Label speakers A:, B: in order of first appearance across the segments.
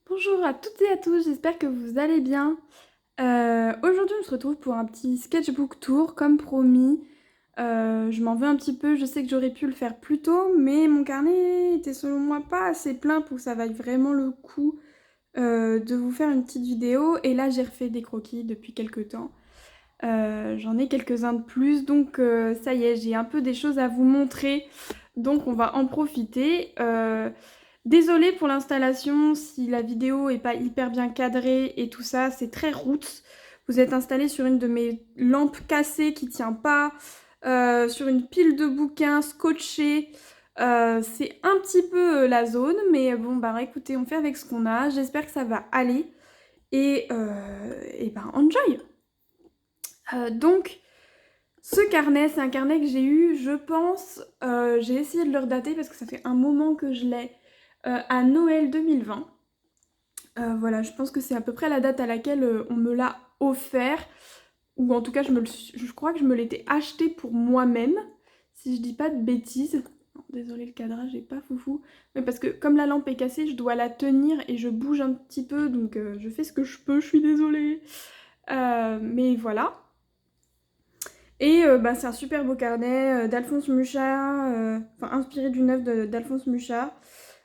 A: Bonjour à toutes et à tous, j'espère que vous allez bien. Aujourd'hui on se retrouve pour un petit sketchbook tour comme promis. Je m'en veux un petit peu, je sais que j'aurais pu le faire plus tôt, mais mon carnet était selon moi pas assez plein pour que ça vaille vraiment le coup de vous faire une petite vidéo. Et là j'ai refait des croquis depuis quelques temps. J'en ai quelques-uns de plus, donc ça y est, j'ai un peu des choses à vous montrer, donc on va en profiter. Désolée pour l'installation, si la vidéo est pas hyper bien cadrée et tout ça, c'est très roots. Vous êtes installé sur une de mes lampes cassées qui tient pas, sur une pile de bouquins scotchés. C'est un petit peu la zone, mais bon, bah écoutez, on fait avec ce qu'on a. J'espère que ça va aller. Et ben, enjoy! Donc, ce carnet, c'est un carnet que j'ai eu, je pense, j'ai essayé de le redater parce que ça fait un moment que je l'ai, à Noël 2020. Voilà, je pense que c'est à peu près la date à laquelle on me l'a offert, ou en tout cas je crois que je me l'étais acheté pour moi-même, si je dis pas de bêtises. Non, désolé, le cadrage est pas foufou, mais parce que comme la lampe est cassée, je dois la tenir et je bouge un petit peu, donc je fais ce que je peux, je suis désolée. Mais voilà. Et bah, c'est un super beau carnet d'Alphonse Mucha, enfin inspiré d'une œuvre d'Alphonse Mucha,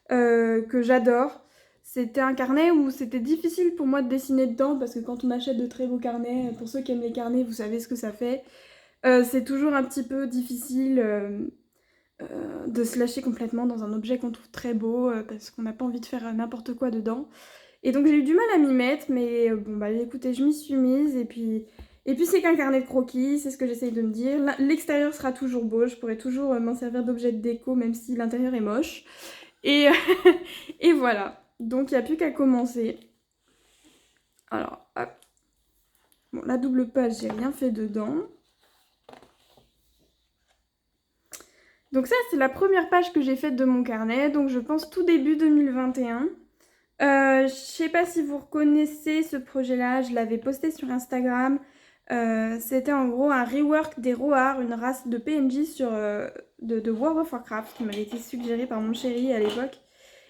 A: que j'adore. C'était un carnet où c'était difficile pour moi de dessiner dedans parce que quand on achète de très beaux carnets, pour ceux qui aiment les carnets, vous savez ce que ça fait. C'est toujours un petit peu difficile de se lâcher complètement dans un objet qu'on trouve très beau parce qu'on n'a pas envie de faire n'importe quoi dedans. Et donc j'ai eu du mal à m'y mettre, mais bon bah écoutez, je m'y suis mise et puis c'est qu'un carnet de croquis, c'est ce que j'essaye de me dire. L'extérieur sera toujours beau, je pourrai toujours m'en servir d'objet de déco même si l'intérieur est moche. Et, et voilà, donc il n'y a plus qu'à commencer. Alors, hop. Bon, la double page, j'ai rien fait dedans. Donc ça, c'est la première page que j'ai faite de mon carnet, donc je pense tout début 2021. Je sais pas si vous reconnaissez ce projet-là, je l'avais posté sur Instagram. C'était en gros un rework des Roars, une race de PNJ de World of Warcraft qui m'avait été suggérée par mon chéri à l'époque.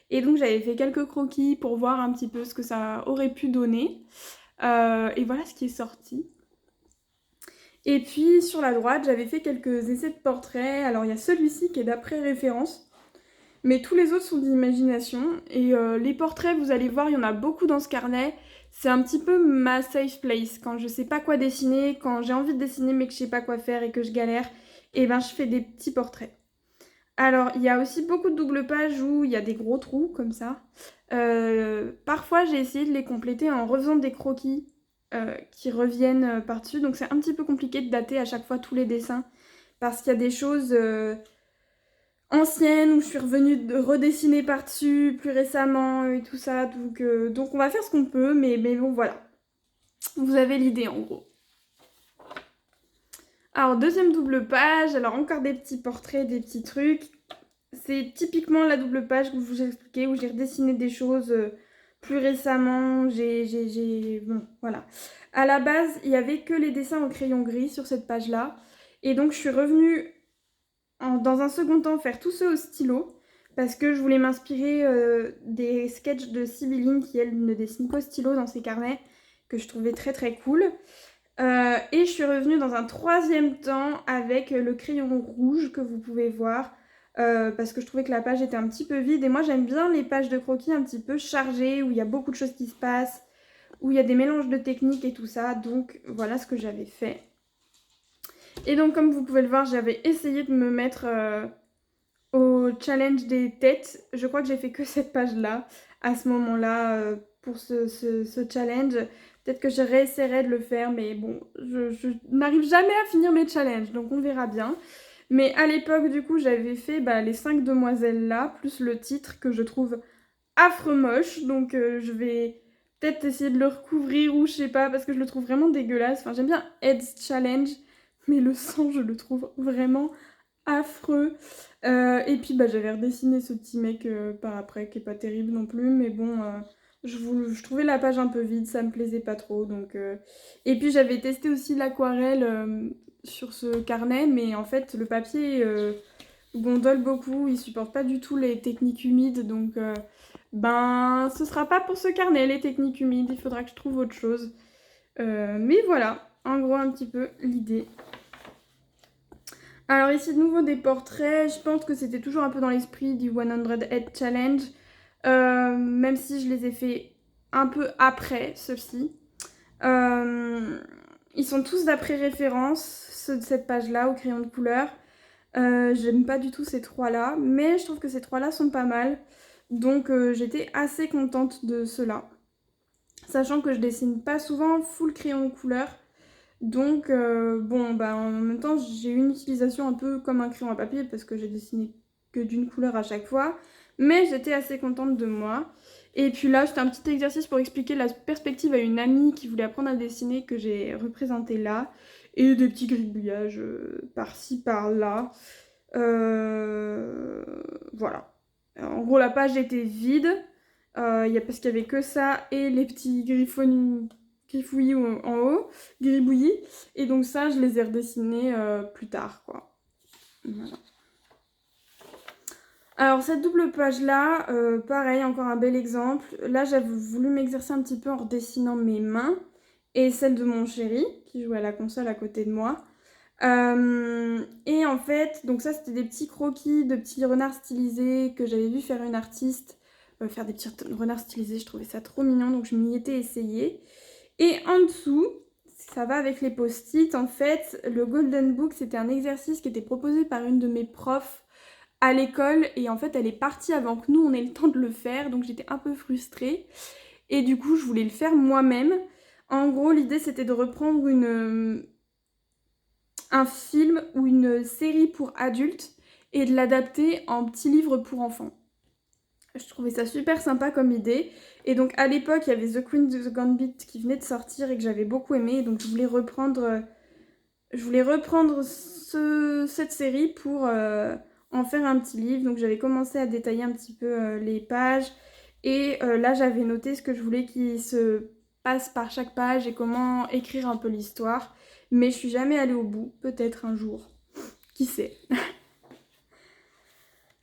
A: Et donc j'avais fait quelques croquis pour voir un petit peu ce que ça aurait pu donner. Et voilà ce qui est sorti. Et puis sur la droite, j'avais fait quelques essais de portraits. Alors il y a celui-ci qui est d'après référence. Mais tous les autres sont d'imagination. Et les portraits, vous allez voir, il y en a beaucoup dans ce carnet. C'est un petit peu ma safe place. Quand je sais pas quoi dessiner, quand j'ai envie de dessiner mais que je sais pas quoi faire et que je galère, et ben je fais des petits portraits. Alors, il y a aussi beaucoup de double pages où il y a des gros trous comme ça. Parfois, j'ai essayé de les compléter en refaisant des croquis qui reviennent par-dessus. Donc, c'est un petit peu compliqué de dater à chaque fois tous les dessins parce qu'il y a des choses ancienne où je suis revenue de redessiner par-dessus plus récemment et tout ça. Donc on va faire ce qu'on peut, mais bon voilà. Vous avez l'idée en gros. Alors deuxième double page, alors encore des petits portraits, des petits trucs. C'est typiquement la double page que je vous ai expliqué où j'ai redessiné des choses plus récemment. Bon, voilà. À la base, il n'y avait que les dessins au crayon gris sur cette page-là. Et donc je suis revenue dans un second temps faire tous ceux au stylo parce que je voulais m'inspirer des sketchs de Sibylline qui elle ne dessine qu'au stylo dans ses carnets que je trouvais très très cool. Et je suis revenue dans un troisième temps avec le crayon rouge que vous pouvez voir parce que je trouvais que la page était un petit peu vide et moi j'aime bien les pages de croquis un petit peu chargées où il y a beaucoup de choses qui se passent, où il y a des mélanges de techniques et tout ça, donc voilà ce que j'avais fait. Et donc comme vous pouvez le voir, j'avais essayé de me mettre au challenge des têtes. Je crois que j'ai fait que cette page-là à ce moment-là pour ce challenge. Peut-être que je réessayerai de le faire, mais bon, je n'arrive jamais à finir mes challenges, donc on verra bien. Mais à l'époque, du coup, j'avais fait les 5 demoiselles là, plus le titre que je trouve affreux moche. Donc je vais peut-être essayer de le recouvrir ou je sais pas, parce que je le trouve vraiment dégueulasse. Enfin, j'aime bien Ed's Challenge, mais le sang, je le trouve vraiment affreux. Et puis j'avais redessiné ce petit mec par après, qui est pas terrible non plus, mais bon, je trouvais la page un peu vide, ça me plaisait pas trop. Et puis j'avais testé aussi l'aquarelle sur ce carnet, mais en fait le papier gondole beaucoup, il supporte pas du tout les techniques humides, donc ben ce sera pas pour ce carnet les techniques humides, il faudra que je trouve autre chose. Mais voilà, en gros un petit peu l'idée. Alors ici de nouveau des portraits, je pense que c'était toujours un peu dans l'esprit du 100 Head Challenge, même si je les ai fait un peu après ceux-ci. Ils sont tous d'après référence, ceux de cette page-là, au crayon de couleur. J'aime pas du tout ces trois-là, mais je trouve que ces trois-là sont pas mal. Donc j'étais assez contente de ceux-là. Sachant que je dessine pas souvent full crayon de couleur. Donc bon, bah en même temps j'ai une utilisation un peu comme un crayon à papier parce que j'ai dessiné que d'une couleur à chaque fois. Mais j'étais assez contente de moi. Et puis là, c'était un petit exercice pour expliquer la perspective à une amie qui voulait apprendre à dessiner que j'ai représenté là. Et des petits gribouillages par-ci, par-là. Voilà. En gros, la page était vide. Parce qu'il y avait que ça et les petits griffouillis en haut, gribouillis. Et donc ça, je les ai redessinés plus tard, quoi. Voilà. Alors cette double page là, pareil, encore un bel exemple. Là j'avais voulu m'exercer un petit peu en redessinant mes mains et celle de mon chéri qui jouait à la console à côté de moi. Et en fait, donc ça c'était des petits croquis de petits renards stylisés que j'avais vu faire une artiste faire des petits renards stylisés, je trouvais ça trop mignon donc je m'y étais essayée. Et en dessous, ça va avec les post-it, en fait, le Golden Book c'était un exercice qui était proposé par une de mes profs à l'école et en fait elle est partie avant que nous on ait le temps de le faire donc j'étais un peu frustrée et du coup je voulais le faire moi-même. En gros l'idée c'était de reprendre un film ou une série pour adultes et de l'adapter en petit livre pour enfants. Je trouvais ça super sympa comme idée et donc à l'époque il y avait The Queen's Gambit qui venait de sortir et que j'avais beaucoup aimé donc je voulais reprendre cette série pour en faire un petit livre. Donc j'avais commencé à détailler un petit peu les pages. Et là j'avais noté ce que je voulais qu'il se passe par chaque page et comment écrire un peu l'histoire. Mais je suis jamais allée au bout. Peut-être un jour. Qui sait.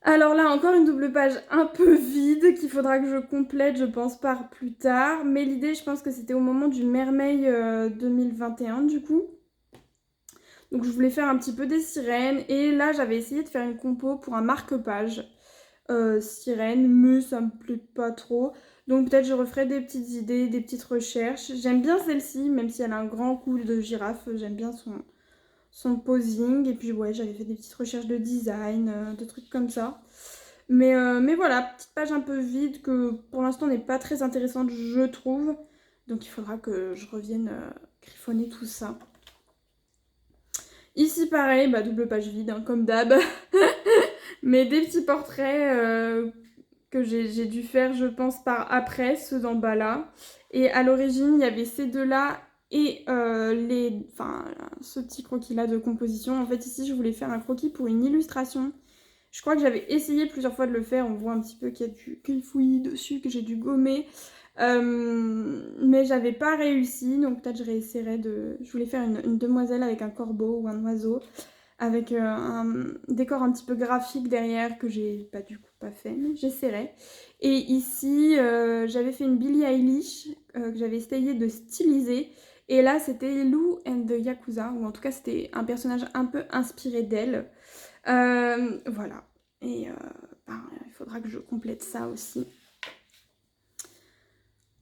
A: Alors là encore une double page un peu vide qu'il faudra que je complète je pense par plus tard. Mais l'idée je pense que c'était au moment du Mermaid 2021 du coup. Donc je voulais faire un petit peu des sirènes et là j'avais essayé de faire une compo pour un marque-page sirène mais ça me plaît pas trop. Donc peut-être je referai des petites idées, des petites recherches. J'aime bien celle-ci même si elle a un grand cou de girafe, j'aime bien son posing. Et puis ouais j'avais fait des petites recherches de design, de trucs comme ça. Mais voilà, petite page un peu vide que pour l'instant n'est pas très intéressante je trouve. Donc il faudra que je revienne griffonner tout ça. Ici pareil, bah, double page vide, hein, comme d'hab. Mais des petits portraits que j'ai dû faire, je pense, par après, ceux d'en bas là. Et à l'origine, il y avait ces deux-là et ce petit croquis-là de composition. En fait, ici, je voulais faire un croquis pour une illustration. Je crois que j'avais essayé plusieurs fois de le faire. On voit un petit peu qu'il y a du grifouillis dessus, que j'ai dû gommer. Mais j'avais pas réussi, donc peut-être je réessayerai de... Je voulais faire une demoiselle avec un corbeau ou un oiseau, avec un décor un petit peu graphique derrière que j'ai pas du coup pas fait, mais j'essaierai. Et ici, j'avais fait une Billie Eilish que j'avais essayé de styliser. Et là, c'était Lou and the Yakuza, ou en tout cas, c'était un personnage un peu inspiré d'elle. Voilà. Et il faudra que je complète ça aussi.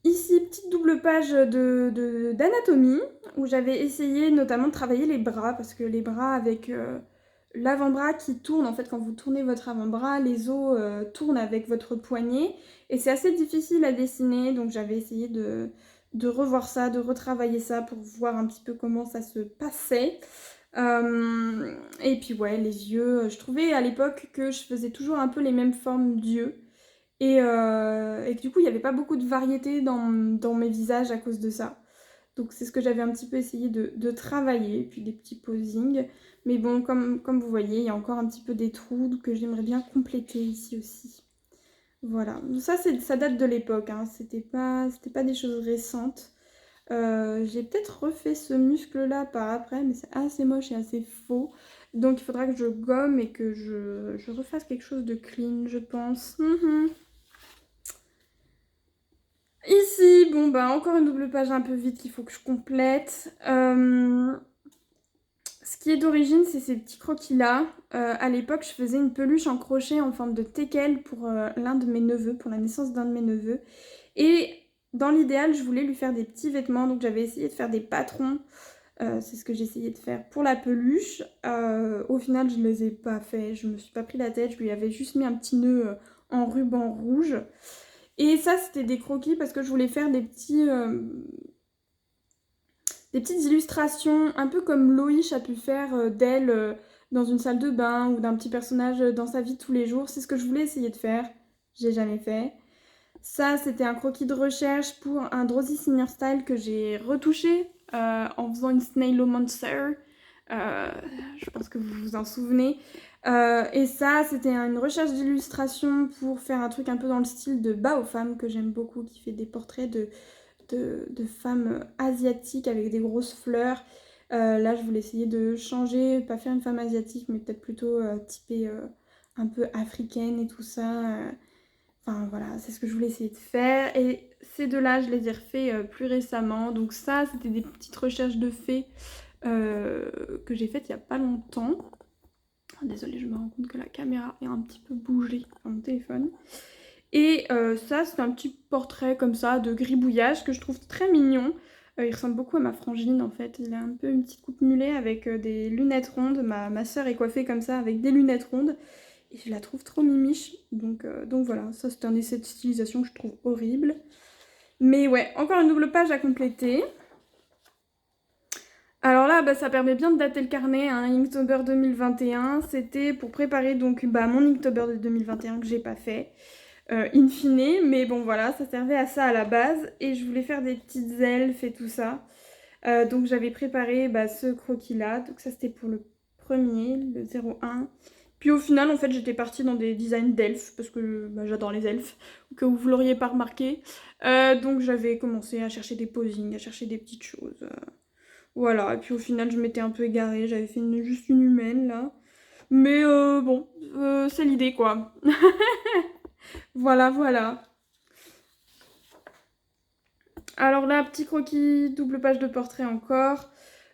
A: Ici, petite double page d'anatomie, où j'avais essayé notamment de travailler les bras, parce que les bras avec l'avant-bras qui tourne, en fait quand vous tournez votre avant-bras, les os tournent avec votre poignet, et c'est assez difficile à dessiner, donc j'avais essayé de revoir ça, de retravailler ça pour voir un petit peu comment ça se passait. Et puis ouais, les yeux, je trouvais à l'époque que je faisais toujours un peu les mêmes formes d'yeux. Et que du coup, il n'y avait pas beaucoup de variété dans mes visages à cause de ça. Donc c'est ce que j'avais un petit peu essayé de travailler, et puis des petits posings. Mais bon, comme vous voyez, il y a encore un petit peu des trous que j'aimerais bien compléter ici aussi. Voilà, ça date de l'époque, hein. C'était pas des choses récentes. J'ai peut-être refait ce muscle-là par après, mais c'est assez moche et assez faux. Donc il faudra que je gomme et que je refasse quelque chose de clean, je pense. bon, bah encore une double page un peu vide qu'il faut que je complète. Ce qui est d'origine, c'est ces petits croquis-là. À l'époque, je faisais une peluche en crochet en forme de teckel pour l'un de mes neveux, pour la naissance d'un de mes neveux. Et dans l'idéal, je voulais lui faire des petits vêtements, donc j'avais essayé de faire des patrons. C'est ce que j'ai essayé de faire pour la peluche. Au final, je ne les ai pas fait, je me suis pas pris la tête, je lui avais juste mis un petit nœud en ruban rouge. Et ça, c'était des croquis parce que je voulais faire des petites illustrations, un peu comme Loïch a pu faire d'elle dans une salle de bain ou d'un petit personnage dans sa vie de tous les jours. C'est ce que je voulais essayer de faire. J'ai jamais fait. Ça, c'était un croquis de recherche pour un Drowsy Senior Style que j'ai retouché en faisant une Snailo Monster. Je pense que vous vous en souvenez. Et ça, c'était une recherche d'illustration pour faire un truc un peu dans le style de Bas aux femmes que j'aime beaucoup, qui fait des portraits de femmes asiatiques avec des grosses fleurs. Là, je voulais essayer de changer, pas faire une femme asiatique, mais peut-être plutôt typée un peu africaine et tout ça. Enfin voilà, c'est ce que je voulais essayer de faire. Et ces deux-là, je les ai refaits plus récemment. Donc ça, c'était des petites recherches de fées que j'ai faites il n'y a pas longtemps. Désolée, je me rends compte que la caméra est un petit peu bougée sur mon téléphone. Et ça, c'est un petit portrait comme ça de gribouillage que je trouve très mignon. Il ressemble beaucoup à ma frangine en fait. Il a un peu une petite coupe mulet avec des lunettes rondes. Ma soeur est coiffée comme ça avec des lunettes rondes. Et je la trouve trop mimiche. Donc voilà, ça c'est un essai de stylisation que je trouve horrible. Mais ouais, encore une double page à compléter. Alors là, bah, ça permet bien de dater le carnet, hein, Inktober 2021. C'était pour préparer donc mon Inktober de 2021 que j'ai pas fait. In fine, mais bon voilà, ça servait à ça à la base. Et je voulais faire des petites elfes et tout ça. Donc j'avais préparé ce croquis-là. Donc ça c'était pour le premier, le 01. Puis au final, en fait, j'étais partie dans des designs d'elfes, parce que j'adore les elfes, au cas où vous l'auriez pas remarqué. Donc j'avais commencé à chercher des posings, à chercher des petites choses. Voilà, et puis au final, je m'étais un peu égarée, j'avais fait juste une humaine, là. Mais bon, c'est l'idée, quoi. Voilà, voilà. Alors là, petit croquis, double page de portrait encore.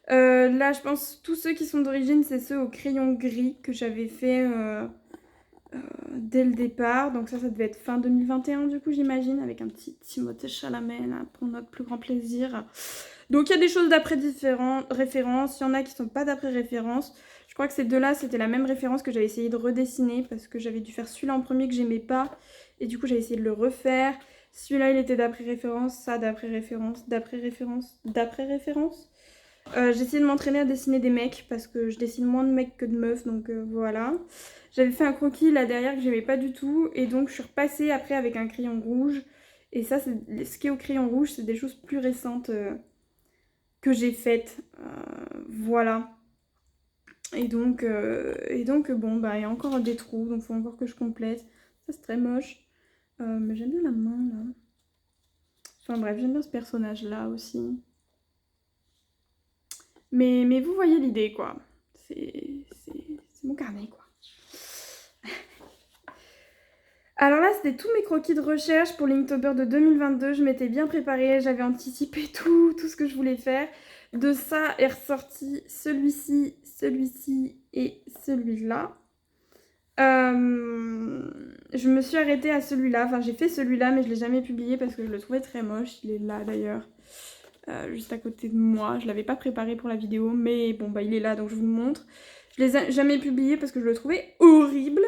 A: Là, je pense tous ceux qui sont d'origine, c'est ceux au crayon gris que j'avais fait dès le départ. Donc ça devait être fin 2021 du coup, j'imagine, avec un petit Timothée Chalamet là, pour notre plus grand plaisir. Donc il y a des choses d'après référence, il y en a qui sont pas d'après référence. Je crois que ces deux-là, c'était la même référence que j'avais essayé de redessiner parce que j'avais dû faire celui-là en premier que j'aimais pas. Et du coup, j'avais essayé de le refaire. Celui-là, il était d'après référence, ça d'après référence, d'après référence, d'après référence. J'ai essayé de m'entraîner à dessiner des mecs parce que je dessine moins de mecs que de meufs, donc voilà. J'avais fait un croquis là derrière que j'aimais pas du tout et donc je suis repassée après avec un crayon rouge. Et ça, ce qui est au crayon rouge, c'est des choses plus récentes que j'ai faites. Voilà. Et donc bon, il y a encore des trous, donc il faut encore que je complète. Ça, c'est très moche. Mais j'aime bien la main là. Enfin bref, j'aime bien ce personnage là aussi. Mais vous voyez l'idée, quoi. C'est mon carnet, quoi. Alors là, c'était tous mes croquis de recherche pour l'Inktober de 2022. Je m'étais bien préparée, j'avais anticipé tout ce que je voulais faire. De ça est ressorti celui-ci, celui-ci et celui-là. Je me suis arrêtée à celui-là. Enfin, j'ai fait celui-là, mais je ne l'ai jamais publié parce que je le trouvais très moche. Il est là, d'ailleurs. Juste à côté de moi. Je l'avais pas préparé pour la vidéo, mais bon il est là donc je vous le montre. Je l'ai jamais publié parce que je le trouvais horrible.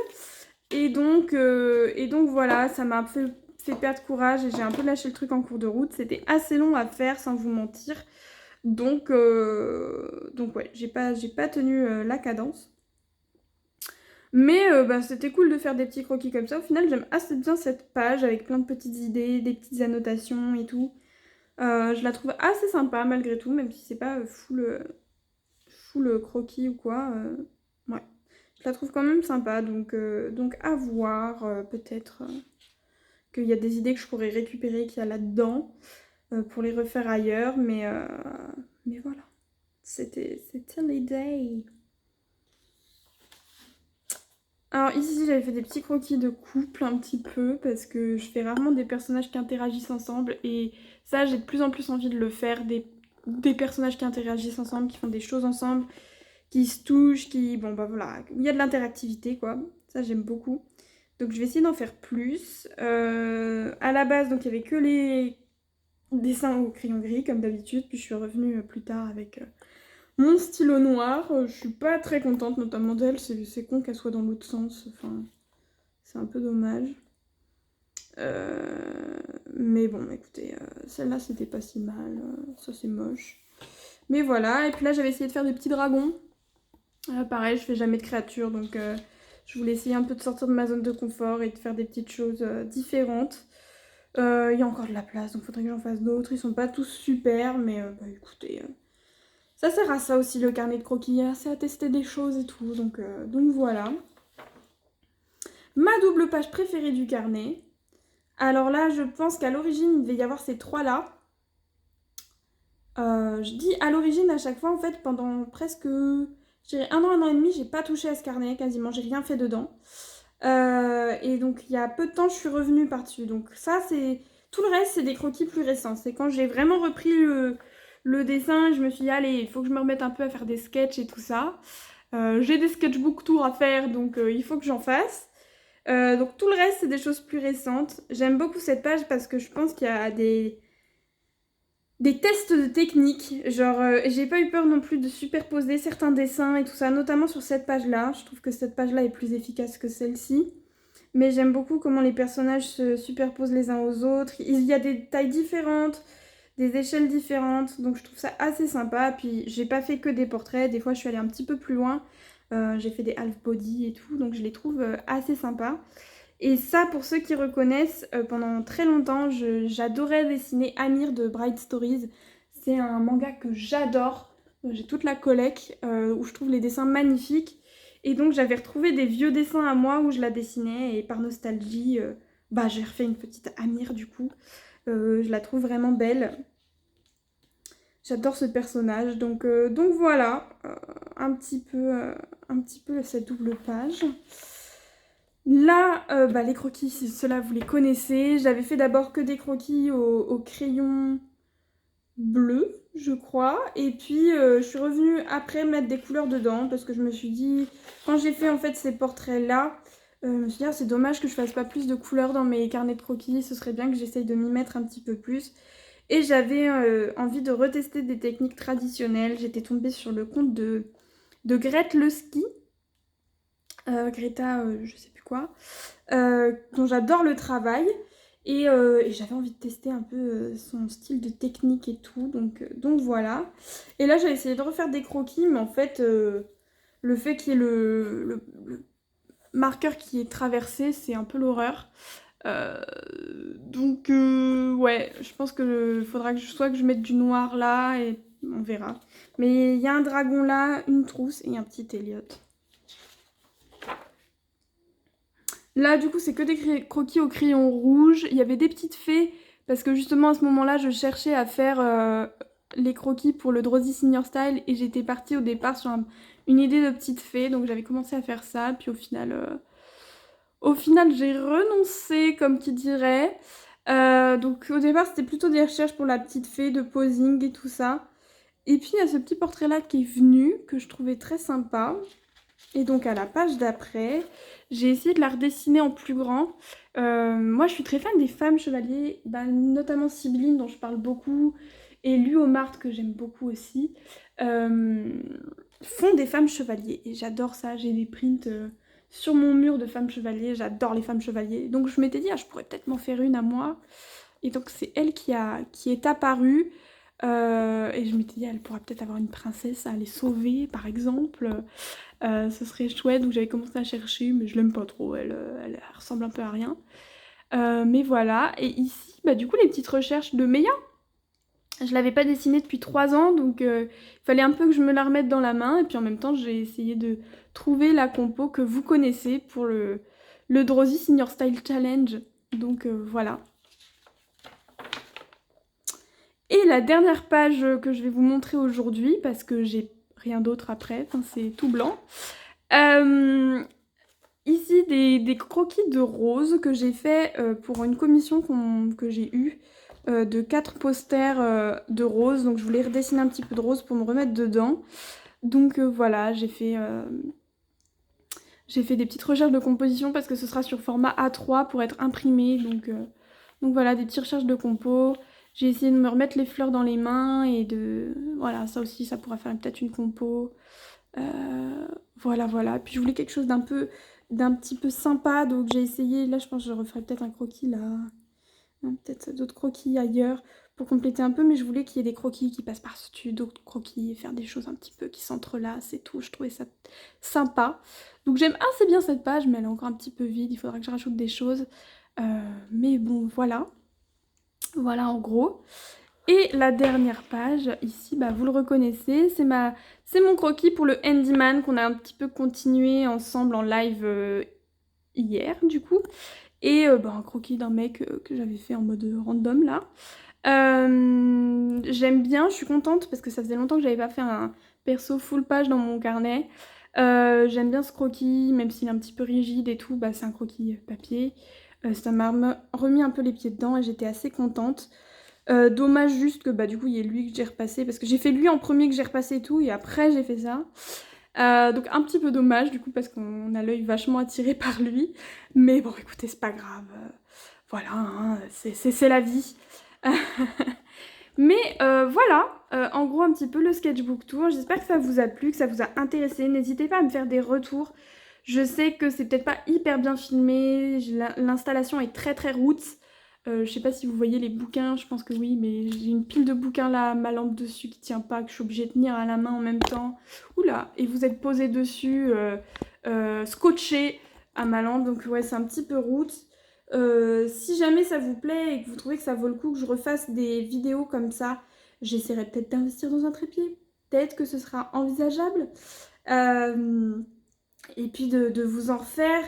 A: Et donc voilà, ça m'a fait perdre courage et j'ai un peu lâché le truc en cours de route. C'était assez long à faire sans vous mentir. Donc ouais, j'ai pas tenu la cadence. Mais c'était cool de faire des petits croquis comme ça. Au final, j'aime assez bien cette page avec plein de petites idées, des petites annotations et tout. Je la trouve assez sympa malgré tout, même si c'est pas full croquis ou quoi. Ouais, je la trouve quand même sympa, donc à voir. Peut-être qu'il y a des idées que je pourrais récupérer qu'il y a là-dedans pour les refaire ailleurs, mais voilà. C'était l'idée. Alors ici j'avais fait des petits croquis de couple un petit peu parce que je fais rarement des personnages qui interagissent ensemble et ça j'ai de plus en plus envie de le faire, des personnages qui interagissent ensemble, qui font des choses ensemble, qui se touchent, qui... Bon bah voilà, il y a de l'interactivité quoi, ça j'aime beaucoup. Donc je vais essayer d'en faire plus. À la base donc il y avait que les dessins au crayon gris comme d'habitude, puis je suis revenue plus tard avec mon stylo noir. Je suis pas très contente notamment d'elle, c'est con qu'elle soit dans l'autre sens, enfin... C'est un peu dommage. Mais bon, écoutez, celle-là, c'était pas si mal. Ça, c'est moche. Mais voilà, et puis là, j'avais essayé de faire des petits dragons. Pareil, je fais jamais de créatures, donc je voulais essayer un peu de sortir de ma zone de confort et de faire des petites choses différentes. Il y a encore de la place, donc faudrait que j'en fasse d'autres. Ils sont pas tous super, mais bah, écoutez, ça sert à ça aussi, le carnet de croquis. C'est à tester des choses et tout, donc voilà. Ma double page préférée du carnet. Alors là, je pense qu'à l'origine, il devait y avoir ces trois-là. Je dis à l'origine à chaque fois, en fait, pendant presque, je dirais 1 an et demi, j'ai pas touché à ce carnet, quasiment, j'ai rien fait dedans. Et donc, il y a peu de temps, je suis revenue par-dessus. Donc ça, c'est... Tout le reste, c'est des croquis plus récents. C'est quand j'ai vraiment repris le dessin, je me suis dit, allez, il faut que je me remette un peu à faire des sketchs et tout ça. J'ai des sketchbook tours à faire, donc il faut que j'en fasse. Donc tout le reste, c'est des choses plus récentes. J'aime beaucoup cette page parce que je pense qu'il y a des tests de technique. Genre, j'ai pas eu peur non plus de superposer certains dessins et tout ça, notamment sur cette page-là. Je trouve que cette page-là est plus efficace que celle-ci. Mais j'aime beaucoup comment les personnages se superposent les uns aux autres. Il y a des tailles différentes, des échelles différentes, donc je trouve ça assez sympa. Puis j'ai pas fait que des portraits, des fois je suis allée un petit peu plus loin. J'ai fait des half body et tout, donc je les trouve assez sympas. Et ça, pour ceux qui reconnaissent, pendant très longtemps, j'adorais dessiner Amir de Bright Stories. C'est un manga que j'adore. J'ai toute la collecte où je trouve les dessins magnifiques. Et donc j'avais retrouvé des vieux dessins à moi où je la dessinais. Et par nostalgie, bah, j'ai refait une petite Amir du coup. Je la trouve vraiment belle. J'adore ce personnage. Donc voilà, un petit peu cette double page. Là, bah, les croquis, ceux-là, vous les connaissez. J'avais fait d'abord que des croquis au crayon bleu, je crois. Et puis, je suis revenue après mettre des couleurs dedans parce que je me suis dit, quand j'ai fait en fait ces portraits-là, je me suis dit, ah, c'est dommage que je fasse pas plus de couleurs dans mes carnets de croquis. Ce serait bien que j'essaye de m'y mettre un petit peu plus. Et j'avais envie de retester des techniques traditionnelles. J'étais tombée sur le compte de Grete Le Ski. Greta, je sais plus quoi, dont j'adore le travail. Et j'avais envie de tester un peu son style de technique et tout, donc voilà. Et là, j'ai essayé de refaire des croquis, mais en fait, le fait qu'il y ait le marqueur qui est traversé, c'est un peu l'horreur. Ouais, je pense que faudra que soit que je mette du noir là, et on verra. Mais il y a un dragon là, une trousse et un petit Elliot. Là, du coup, c'est que des croquis au crayon rouge. Il y avait des petites fées, parce que justement, à ce moment-là, je cherchais à faire les croquis pour le Drowsy Senior Style, et j'étais partie au départ sur une idée de petite fée, donc j'avais commencé à faire ça, puis au final j'ai renoncé, comme qui dirait. Donc au départ, c'était plutôt des recherches pour la petite fée, de posing et tout ça. Et puis, il y a ce petit portrait-là qui est venu, que je trouvais très sympa. Et donc à la page d'après, j'ai essayé de la redessiner en plus grand. Moi je suis très fan des femmes chevaliers, bah, notamment Sibylline dont je parle beaucoup, et Luomart que j'aime beaucoup aussi, font des femmes chevaliers. Et j'adore ça, j'ai des prints sur mon mur de femmes chevaliers, j'adore les femmes chevaliers. Donc je m'étais dit, ah, je pourrais peut-être m'en faire une à moi. Et donc c'est elle qui est apparue. Et je m'étais dit, elle pourra peut-être avoir une princesse à les sauver, par exemple. Ce serait chouette, donc j'avais commencé à chercher, mais je l'aime pas trop, elle ressemble un peu à rien. Mais voilà, et ici, bah, du coup, les petites recherches de Meia, je l'avais pas dessinée depuis 3 ans, donc il fallait un peu que je me la remette dans la main, et puis en même temps, j'ai essayé de trouver la compo que vous connaissez pour le Drowsy Senior Style Challenge. Donc voilà. Et la dernière page que je vais vous montrer aujourd'hui, parce que j'ai rien d'autre après, enfin, c'est tout blanc. Ici, des croquis de roses que j'ai fait pour une commission que j'ai eue de 4 posters de roses. Donc je voulais redessiner un petit peu de rose pour me remettre dedans. Donc voilà, j'ai fait des petites recherches de composition parce que ce sera sur format A3 pour être imprimé. Donc voilà, des petites recherches de compo. J'ai essayé de me remettre les fleurs dans les mains et de... Voilà, ça aussi, ça pourra faire peut-être une compo. Voilà, voilà. Puis je voulais quelque chose d'un petit peu sympa, donc j'ai essayé. Là, je pense que je referai peut-être un croquis là, hein, peut-être d'autres croquis ailleurs pour compléter un peu, mais je voulais qu'il y ait des croquis qui passent par-dessus d'autres croquis et faire des choses un petit peu qui s'entrelacent et tout. Je trouvais ça sympa. Donc j'aime assez bien cette page, mais elle est encore un petit peu vide. Il faudra que je rajoute des choses. Mais bon, voilà. Voilà en gros. Et la dernière page, ici, bah, vous le reconnaissez, c'est mon croquis pour le Handyman qu'on a un petit peu continué ensemble en live hier, du coup. Et bah, un croquis d'un mec que j'avais fait en mode random, là. J'aime bien, je suis contente parce que ça faisait longtemps que j'avais pas fait un perso full page dans mon carnet. J'aime bien ce croquis, même s'il est un petit peu rigide et tout, bah, c'est un croquis papier. Ça m'a remis un peu les pieds dedans et j'étais assez contente. Dommage juste que bah du coup il y ait lui que j'ai repassé parce que j'ai fait lui en premier que j'ai repassé et tout et après j'ai fait ça. Donc un petit peu dommage du coup parce qu'on a l'œil vachement attiré par lui. Mais bon écoutez c'est pas grave. Voilà, hein, c'est la vie. Mais voilà, en gros un petit peu le sketchbook tour. J'espère que ça vous a plu, que ça vous a intéressé. N'hésitez pas à me faire des retours. Je sais que c'est peut-être pas hyper bien filmé, l'installation est très très roots. Je sais pas si vous voyez les bouquins, je pense que oui, mais j'ai une pile de bouquins là, ma lampe dessus qui tient pas, que je suis obligée de tenir à la main en même temps. Oula, et vous êtes posé dessus, scotché à ma lampe, donc ouais, c'est un petit peu roots. Si jamais ça vous plaît et que vous trouvez que ça vaut le coup que je refasse des vidéos comme ça, j'essaierai peut-être d'investir dans un trépied. Peut-être que ce sera envisageable. Euh, et puis de vous en refaire.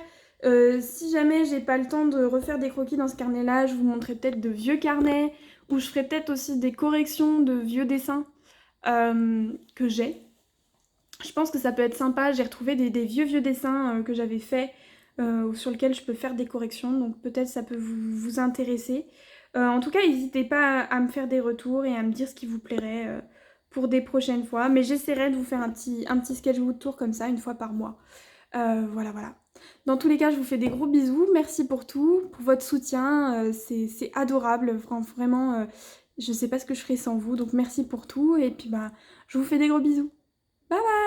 A: Si jamais j'ai pas le temps de refaire des croquis dans ce carnet-là, je vous montrerai peut-être de vieux carnets ou je ferai peut-être aussi des corrections de vieux dessins que j'ai. Je pense que ça peut être sympa. J'ai retrouvé des vieux dessins que j'avais faits sur lesquels je peux faire des corrections. Donc peut-être ça peut vous intéresser. En tout cas, n'hésitez pas à me faire des retours et à me dire ce qui vous plairait pour des prochaines fois. Mais j'essaierai de vous faire un petit sketchbook tour comme ça une fois par mois. Voilà, voilà. Dans tous les cas, je vous fais des gros bisous. Merci pour tout, pour votre soutien. C'est adorable. Vraiment, je sais pas ce que je ferais sans vous. Donc merci pour tout. Et puis, bah, je vous fais des gros bisous. Bye bye!